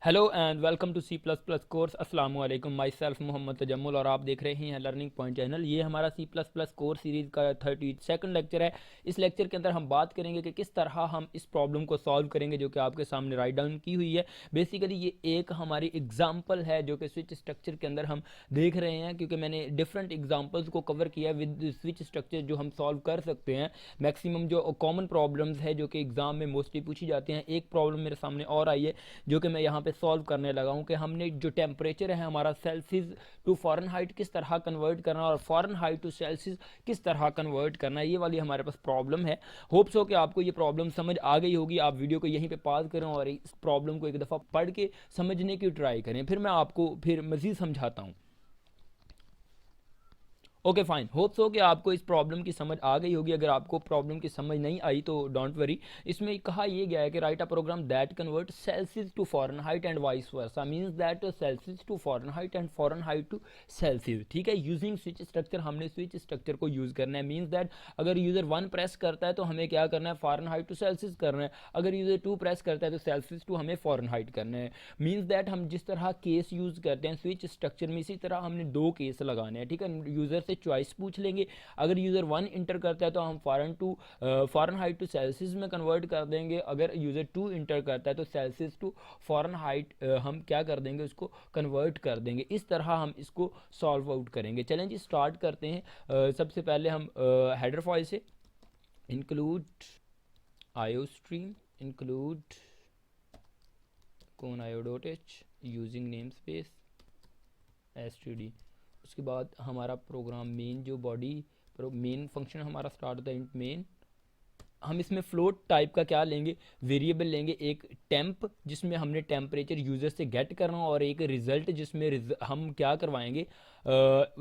Hello and welcome to C plus plus course. अस्सलाम वालेकुम, my self Mohammad Tajammul और आप देख रहे हैं लर्निंग पॉइंट चैनल। ये हमारा C plus plus course series का 32nd लेक्चर है। इस लेक्चर के अंदर हम बात करेंगे कि किस तरह हम इस प्रॉब्लम को सॉल्व करेंगे जो कि आपके सामने राइट डाउन की हुई है। बेसिकली ये एक हमारी एग्जाम्पल है जो कि स्विच स्ट्रक्चर के अंदर हम देख रहे हैं, क्योंकि मैंने डिफरेंट एग्जाम्पल्स को कवर किया है विद स्विच स्ट्रक्चर जो हम सॉल्व कर सकते हैं। मैक्सिमम जो कॉमन प्रॉब्लम्स है जो कि एग्जाम में मोस्टली पूछी जाती हैं, एक प्रॉब्लम मेरे सामने और आई है जो कि मैं यहाँ पे सॉल्व करने लगा हूँ कि हमने जो टेम्परेचर है हमारा सेल्सियस टू फ़ारेनहाइट किस तरह कन्वर्ट करना और फ़ारेनहाइट टू सेल्सियस किस तरह कन्वर्ट करना है, ये वाली हमारे पास प्रॉब्लम है। होप्स हो कि आपको ये प्रॉब्लम समझ आ गई होगी। आप वीडियो को यहीं पे पॉज करें और इस प्रॉब्लम को एक दफ़ा पढ़ के समझने की ट्राई करें, फिर मैं आपको फिर मज़ीद समझाता हूँ। ओके फाइन, होप्स हो कि आपको इस प्रॉब्लम की समझ आ गई होगी। अगर आपको प्रॉब्लम की समझ नहीं आई तो डोंट वरी। इसमें कहा यह गया है कि write a program that convert Celsius to Fahrenheit and vice versa, means that Celsius to Fahrenheit and Fahrenheit to Celsius. ठीक है, यूजिंग स्विच स्ट्रक्चर, हमने स्विच स्ट्रक्चर को यूज़ करना है। मींस दैट अगर यूज़र 1 प्रेस करता है तो हमें क्या करना है, फ़ारेनहाइट टू सेल्सियस करना है। अगर यूज़र 2 प्रेस करता है तो सेल्सियस टू हमें फ़ारेनहाइट करना है। मींस दैट हम जिस तरह केस यूज़ करते हैं स्विच स्ट्रक्चर में, इसी तरह हमने 2 केस लगाने हैं। ठीक है, यूज़र से चॉइस पूछ लेंगे। अगर यूज़र 1 इंटर करता है तो हम फ़ारेनहाइट टू सेल्सियस में कन्वर्ट कर देंगे। अगर यूज़र 2 इंटर करता है तो सेल्सियस टू फ़ारेनहाइट हम क्या कर देंगे, उसको कन्वर्ट कर देंगे। इस तरह हम इसको सॉल्व आउट करेंगे। चलें जी, स्टार्ट करते हैं। सबसे पहले हम हेडर फाइल से इंक्लूड आईओस्ट्रीम, इंक्लूड कौन io.h using name space std। उसके बाद हमारा प्रोग्राम मेन जो बॉडी मेन फंक्शन हमारा स्टार्ट होता है इंट मेन। हम इसमें फ्लोट टाइप का क्या लेंगे, वेरिएबल लेंगे। एक टेम्प जिसमें हमने टेम्परेचर यूज़र से गेट करना, और एक रिज़ल्ट जिसमें हम क्या करवाएंगे,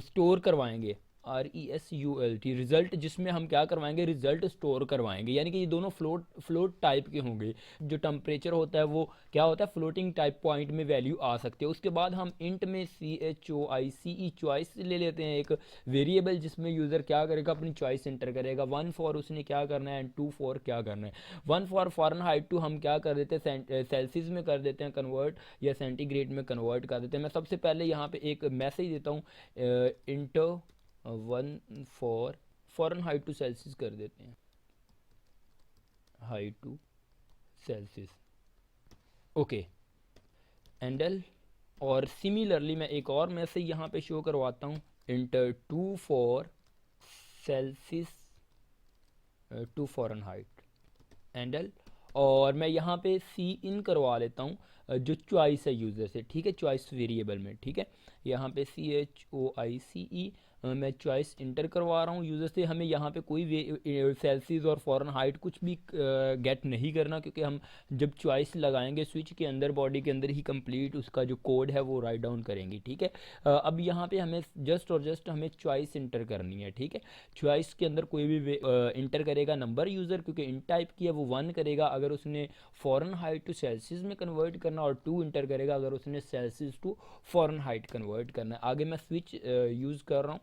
स्टोर करवाएंगे। RESULT रिज़ल्ट जिसमें हम क्या करवाएंगे, रिज़ल्ट स्टोर करवाएंगे। यानी कि ये दोनों फ्लोट टाइप के होंगे। जो टेम्परेचर होता है वो क्या होता है, फ्लोटिंग टाइप पॉइंट में वैल्यू आ सकती है। उसके बाद हम इंट में CHOICE चॉइस ले लेते हैं, एक वेरिएबल जिसमें यूज़र क्या करेगा, अपनी चॉइस एंटर करेगा। 1 फॉर उसने क्या करना है एंड 2 फॉर क्या करना है। 1 फॉर फ़ारेनहाइट टू हम क्या कर देते हैं, सेल्सियस में कर देते हैं कन्वर्ट, या सेंटीग्रेड में कन्वर्ट कर देते हैं। मैं सबसे पहले यहाँ पे एक मैसेज देता हूँ, enter 1 for Fahrenheit to Celsius कर देते हैं, हाइट टू सेल्सियस। Okay, endl. और सिमिलरली मैं एक और मैसेज यहाँ पे शो करवाता हूँ, enter 2 for Celsius to Fahrenheit, endl. और मैं यहाँ पे सी इन करवा लेता हूँ जो चॉइस है यूज़र से। ठीक है, चॉइस वेरिएबल में। ठीक है, यहाँ पे CHOICE मैं चॉइस इंटर करवा रहा हूँ यूज़र से। हमें यहाँ पे कोई सेल्सियस और फ़ारेनहाइट कुछ भी गेट नहीं करना, क्योंकि हम जब चॉइस लगाएंगे स्विच के अंदर, बॉडी के अंदर ही कंप्लीट उसका जो कोड है वो राइट डाउन करेंगे। ठीक है, अब यहाँ पे हमें जस्ट हमें चॉइस इंटर करनी है। ठीक है, चॉइस के अंदर कोई भी इंटर करेगा नंबर यूज़र, क्योंकि इन टाइप की है, वो 1 करेगा अगर उसने फ़ारेनहाइट टू सेल्सियस में कन्वर्ट करना, और 2 इंटर करेगा अगर उसने सेल्सियस टू फ़ारेनहाइट कन्वर्ट करना है। आगे मैं स्विच यूज़ कर रहा हूँ।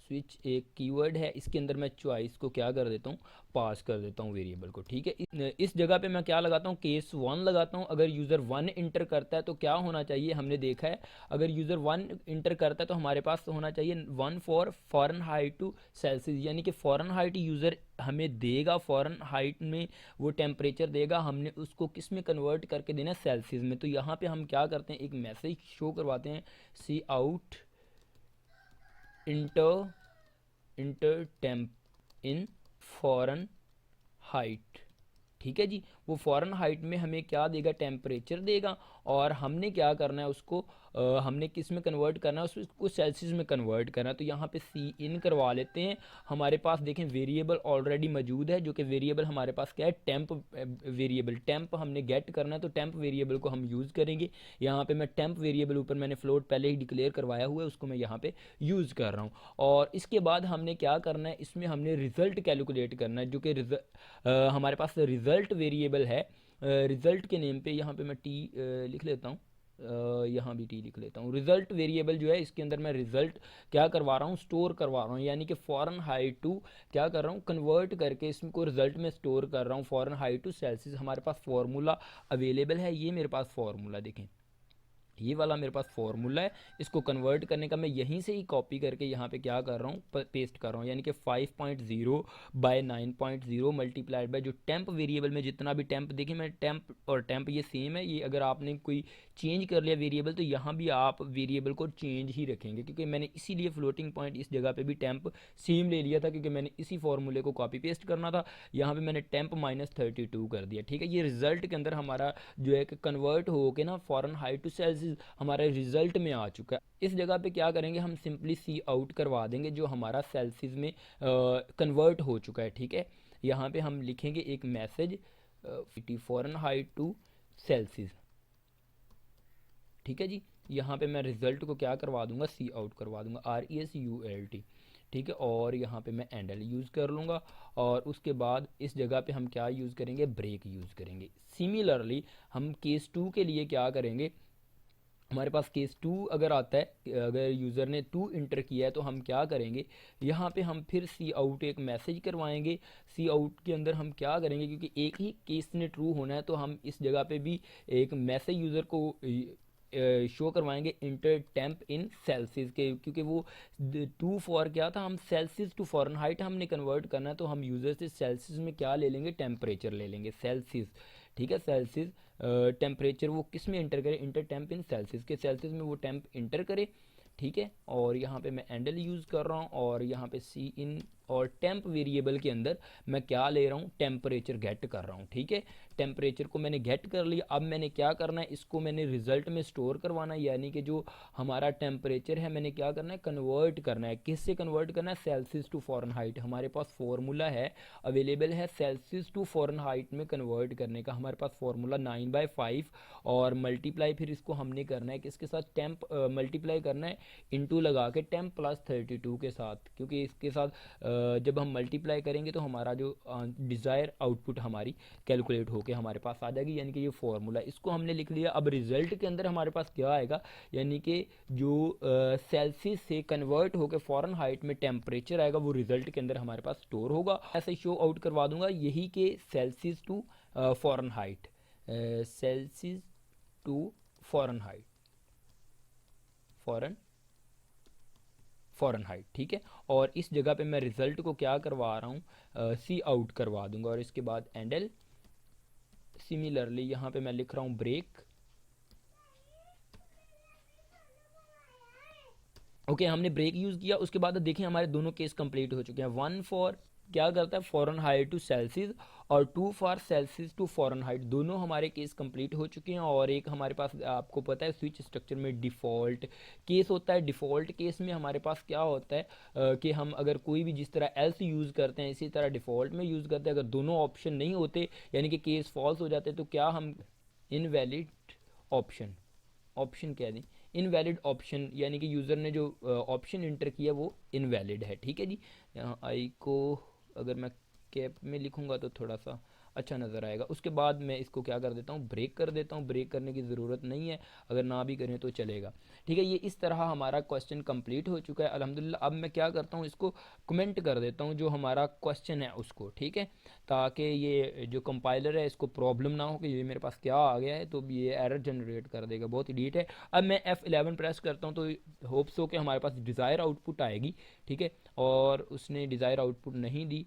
स्विच एक कीवर्ड है, इसके अंदर मैं चॉइस को क्या कर देता हूँ, पास कर देता हूँ वेरिएबल को। ठीक है, इस जगह पे मैं क्या लगाता हूँ, केस 1 लगाता हूँ। अगर यूज़र 1 इंटर करता है तो क्या होना चाहिए, हमने देखा है अगर यूज़र 1 इंटर करता है तो हमारे पास होना चाहिए 1 फॉर फ़ारेनहाइट टू सेल्सियस, यानी कि फ़ारेनहाइट यूज़र हमें देगा, फ़ारेनहाइट में वो टेम्परेचर देगा, हमने उसको किस में कन्वर्ट करके देना है, सेल्सियस में। तो यहाँ पर हम क्या करते हैं, एक मैसेज शो करवाते हैं, see out inter temp in Fahrenheit हाइट। ठीक है जी, वो फॉरेन हाइट में हमें क्या देगा, टेम्परेचर देगा, और हमने क्या करना है उसको हमने किस में कन्वर्ट करना है, उसको सेल्सियस में कन्वर्ट करना है। तो यहाँ पे सी इन करवा लेते हैं। हमारे पास देखें वेरिएबल ऑलरेडी मौजूद है, जो कि वेरिएबल हमारे पास क्या है, टेम्प वेरिएबल। टेम्प हमने गेट करना है तो टेम्प वेरिएबल को हम यूज़ करेंगे। यहाँ पे मैं टेम्प वेरिएबल ऊपर मैंने फ्लोट पहले ही डिक्लेयर करवाया हुआ है, उसको मैं यहाँ पे यूज़ कर रहा हूँ। और इसके बाद हमने क्या करना है, इसमें हमने रिज़ल्ट कैलकुलेट करना है, जो कि हमारे पास रिज़ल्ट वेरिएबल है। रिज़ल्ट के नेम पे यहाँ पे मैं टी लिख लेता हूँ, यहाँ भी टी लिख लेता हूँ। रिजल्ट वेरिएबल जो है इसके अंदर मैं रिजल्ट क्या करवा रहा हूँ, स्टोर करवा रहा हूँ, यानी कि फॉरन हाइट टू क्या कर रहा हूँ, कन्वर्ट करके इसको रिजल्ट में स्टोर कर रहा हूँ फॉरन हाइट टू सेल्सियस। हमारे पास फार्मूला अवेलेबल है, ये मेरे पास फार्मूला देखें, ये वाला मेरे पास फॉर्मूला है। इसको कन्वर्ट करने का मैं यहीं से ही कॉपी करके यहाँ पे क्या कर रहा हूँ, पेस्ट कर रहा हूँ, यानी कि 5.0 बाय 9.0 मल्टीप्लाइड बाय जो टेम्प वेरिएबल में जितना भी टेम्प, देखिए मैं टेम्प और टेम्प ये सेम है। ये अगर आपने कोई चेंज कर लिया वेरिएबल तो यहाँ भी आप वेरिएबल को चेंज ही रखेंगे, क्योंकि मैंने इसीलिए फ्लोटिंग पॉइंट इस जगह पे भी टेम्प सेम ले लिया था, क्योंकि मैंने इसी फॉर्मूले को कॉपी पेस्ट करना था। यहाँ पे मैंने टेम्प -32 कर दिया, ठीक है। ये रिजल्ट के अंदर हमारा जो है कि कन्वर्ट हो के ना फॉरन हाइट टू सेल्सियस हमारे रिजल्ट में आ चुका है। इस जगह पे क्या करेंगे, हम सिंपली सी आउट करवा देंगे जो हमारा सेल्सियस में कन्वर्ट हो चुका है, ठीक है। यहाँ पे हम लिखेंगे एक message Fahrenheit to Celsius, ठीक है जी। यहाँ पे मैं रिजल्ट को क्या करवा दूंगा, सी आउट करवा दूंगा, RESULT, ठीक है। और यहाँ पे मैं एंडल यूज़ कर लूँगा, और उसके बाद इस जगह पे हम क्या यूज़ करेंगे, ब्रेक यूज़ करेंगे। सिमिलरली हम केस 2 के लिए क्या करेंगे, हमारे पास केस 2 अगर आता है, अगर यूज़र ने 2 इंटर किया है तो हम क्या करेंगे, यहाँ पे हम फिर सी आउट एक मैसेज करवाएंगे। सी आउट के अंदर हम क्या करेंगे, क्योंकि एक ही केस ने ट्रू होना है तो हम इस जगह पे भी एक मैसेज यूज़र को शो करवाएंगे इंटर टेम्प इन सेल्सियस के, क्योंकि वो 2 फॉर क्या था, हम सेल्सियस टू फॉरनहाइट हमने कन्वर्ट करना है, तो हम यूज़र से सेल्सियस में क्या ले लेंगे, टेम्परेचर ले लेंगे, सेल्सियस, ठीक है। सेल्सियस टेम्परेचर वो किस में इंटर करे, इंटर टेम्प इन सेल्सियस के, सेल्सियस में वो टेम्प इंटर करे, ठीक है। और यहाँ पे मैं एंडल यूज़ कर रहा हूँ, और यहाँ पे सी इन और टेम्प वेरिएबल के अंदर मैं क्या ले रहा हूँ, टेम्परेचर गेट कर रहा हूँ, ठीक है। टेम्परेचर को मैंने गेट कर लिया। अब मैंने क्या करना है, इसको मैंने रिजल्ट में स्टोर करवाना है, यानी कि जो हमारा टेम्परेचर है मैंने क्या करना है, कन्वर्ट करना है। किससे कन्वर्ट करना है, सेल्सियस टू फॉरनहाइट। हमारे पास फॉर्मूला है, अवेलेबल है सेल्सियस टू फॉरनहाइट में कन्वर्ट करने का। हमारे पास फॉर्मूला 9/5 और मल्टीप्लाई फिर इसको हमने करना है किसके साथ, टेम्प मल्टीप्लाई करना है इंटू लगा के टेम्प +32 के साथ, क्योंकि इसके साथ जब हम मल्टीप्लाई करेंगे तो हमारा जो डिज़ायर आउटपुट हमारी कैलकुलेट होके हमारे पास आ जाएगी, यानी कि ये फॉर्मूला, इसको हमने लिख लिया। अब रिजल्ट के अंदर हमारे पास क्या आएगा, यानी कि जो सेल्सियस से कन्वर्ट होकर फॉरनहाइट में टेम्परेचर आएगा वो रिजल्ट के अंदर हमारे पास स्टोर होगा। ऐसे शो आउट करवा दूंगा, यही के Celsius to Fahrenheit, Celsius to Fahrenheit, Fahrenheit, ठीक है। और इस जगह पे मैं रिजल्ट को क्या करवा रहा हूँ, सी आउट करवा दूंगा, और इसके बाद एंडल। सिमिलरली यहाँ पे मैं लिख रहा हूँ ब्रेक, ओके हमने ब्रेक यूज़ किया। उसके बाद देखिए हमारे दोनों केस कंप्लीट हो चुके हैं। 1 फॉर क्या करता है, फॉरनहाइट टू सेल्सियस, और 2 फॉर सेल्सियस टू फॉरनहाइट, दोनों हमारे केस कंप्लीट हो चुके हैं। और एक हमारे पास आपको पता है स्विच स्ट्रक्चर में डिफ़ॉल्ट केस होता है। डिफ़ॉल्ट केस में हमारे पास क्या होता है कि हम अगर कोई भी जिस तरह एल्स यूज़ करते हैं इसी तरह डिफ़ॉल्ट में यूज़ करते हैं। अगर दोनों ऑप्शन नहीं होते यानी कि केस फॉल्स हो जाते तो क्या हम इनवैलिड ऑप्शन कह दें, इनवैलिड ऑप्शन, यानी कि यूज़र ने जो ऑप्शन इंटर किया वो इनवैलिड है, ठीक है जी। यहाँ आई को अगर मैं कैप में लिखूँगा तो थोड़ा सा अच्छा नज़र आएगा। उसके बाद मैं इसको क्या कर देता हूँ, ब्रेक कर देता हूँ। ब्रेक करने की ज़रूरत नहीं है, अगर ना भी करें तो चलेगा, ठीक है। ये इस तरह हमारा क्वेश्चन कंप्लीट हो चुका है अल्हम्दुलिल्लाह। अब मैं क्या करता हूँ, इसको कमेंट कर देता हूँ जो हमारा क्वेश्चन है उसको, ठीक है, ताकि ये जो कंपाइलर है इसको प्रॉब्लम ना हो कि ये मेरे पास क्या आ गया है, तो ये एरर जनरेट कर देगा, बहुत इडीट है। अब मैं F11 प्रेस करता हूँ तो होप्स हो कि हमारे पास डिज़ायर आउटपुट आएगी, ठीक है। और उसने डिज़ायर आउटपुट नहीं दी,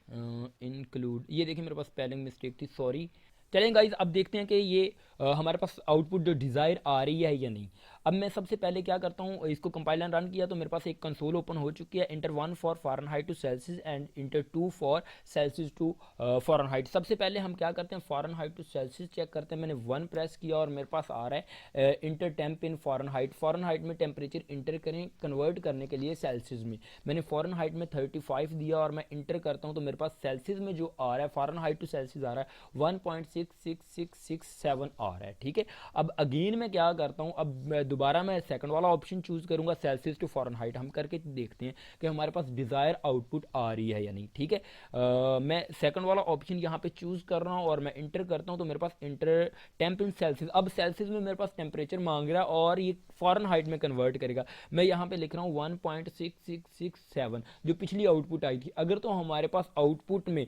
इंक्लूड, ये देखिए मेरे पास स्पेलिंग मिस्टेक थी, सॉरी। चलें गाइज अब देखते हैं कि ये हमारे पास आउटपुट जो डिज़ायर आ रही है या नहीं। अब मैं सबसे पहले क्या करता हूँ, इसको कंपाइलर रन किया तो मेरे पास एक कंसोल ओपन हो चुकी है। Enter 1 for Fahrenheit to Celsius and enter 2 for Celsius to Fahrenheit. सबसे पहले हम क्या करते हैं, फॉरनहाइट टू सेल्सियस चेक करते हैं। मैंने 1 प्रेस किया और मेरे पास आ रहा है इंटर टेम्प इन फॉरनहाइट। फॉरनहाइट में टेम्परेचर इंटर करें कन्वर्ट करने के लिए सेल्सियस में, मैंने फॉरनहाइट में 35 दिया और मैं इंटर करता हूँ तो मेरे पास सेल्सियस में जो आ रहा है, फॉरनहाइट टू सेल्सियस आ रहा है 1.66667 आ रहा है, ठीक है। अब अगेन मैं क्या करता हूँ, अब दोबारा मैं सेकंड वाला ऑप्शन चूज़ करूँगा सेल्सियस टू फ़ारेनहाइट, हम करके देखते हैं कि हमारे पास डिज़ायर आउटपुट आ रही है या नहीं। ठीक है, मैं सेकंड वाला ऑप्शन यहाँ पे चूज़ कर रहा हूँ और मैं इंटर करता हूँ, तो मेरे पास इंटर टेम्प इन सेल्सियस, अब सेल्सियस में मेरे पास टेम्परेचर मांग रहा है और ये फ़ारेनहाइट में कन्वर्ट करेगा। मैं यहाँ पे लिख रहा हूँ 1.6667 जो पिछली आउटपुट आई थी। अगर तो हमारे पास आउटपुट में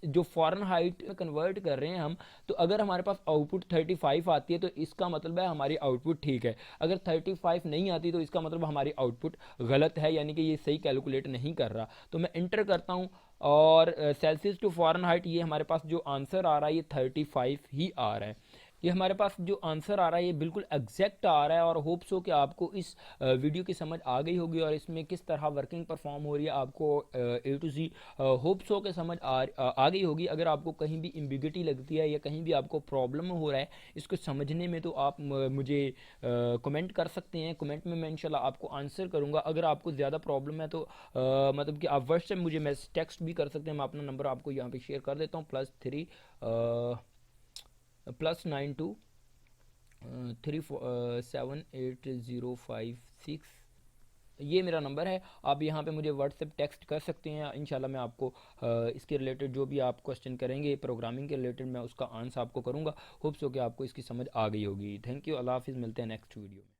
जो फ़ारेनहाइट में कन्वर्ट कर रहे हैं हम, तो अगर हमारे पास आउटपुट 35 आती है तो इसका मतलब है हमारी आउटपुट ठीक है। अगर 35 नहीं आती तो इसका मतलब हमारी आउटपुट गलत है, यानी कि ये सही कैलकुलेट नहीं कर रहा। तो मैं इंटर करता हूँ और सेल्सियस टू फ़ारेनहाइट ये हमारे पास जो आंसर आ रहा है ये 35 ही आ रहा है। ये हमारे पास जो आंसर आ रहा है ये बिल्कुल एग्जैक्ट आ रहा है। और होप्स हो कि आपको इस वीडियो की समझ आ गई होगी और इसमें किस तरह वर्किंग परफॉर्म हो रही है आपको ए टू जी होप्स हो कि समझ आ गई होगी। अगर आपको कहीं भी एम्बिग्युइटी लगती है या कहीं भी आपको प्रॉब्लम हो रहा है इसको समझने में, तो आप मुझे कमेंट कर सकते हैं। कमेंट में मैं इंशाल्लाह आपको आंसर करूंगा। अगर आपको ज़्यादा प्रॉब्लम है तो मतलब कि आप व्हाट्सएप मुझे मैसेज टेक्स्ट भी कर सकते हैं। मैं अपना नंबर आपको यहाँ पे शेयर कर देता हूँ, +92 3478056, ये मेरा नंबर है। आप यहाँ पे मुझे व्हाट्सएप टेक्स्ट कर सकते हैं। इंशाल्लाह मैं आपको इसके रिलेटेड जो भी आप क्वेश्चन करेंगे प्रोग्रामिंग के रिलेटेड, मैं उसका आंसर आपको करूँगा। होप्स हो कि आपको इसकी समझ आ गई होगी। थैंक यू, अल्लाह हाफिज़, मिलते हैं नेक्स्ट वीडियो में।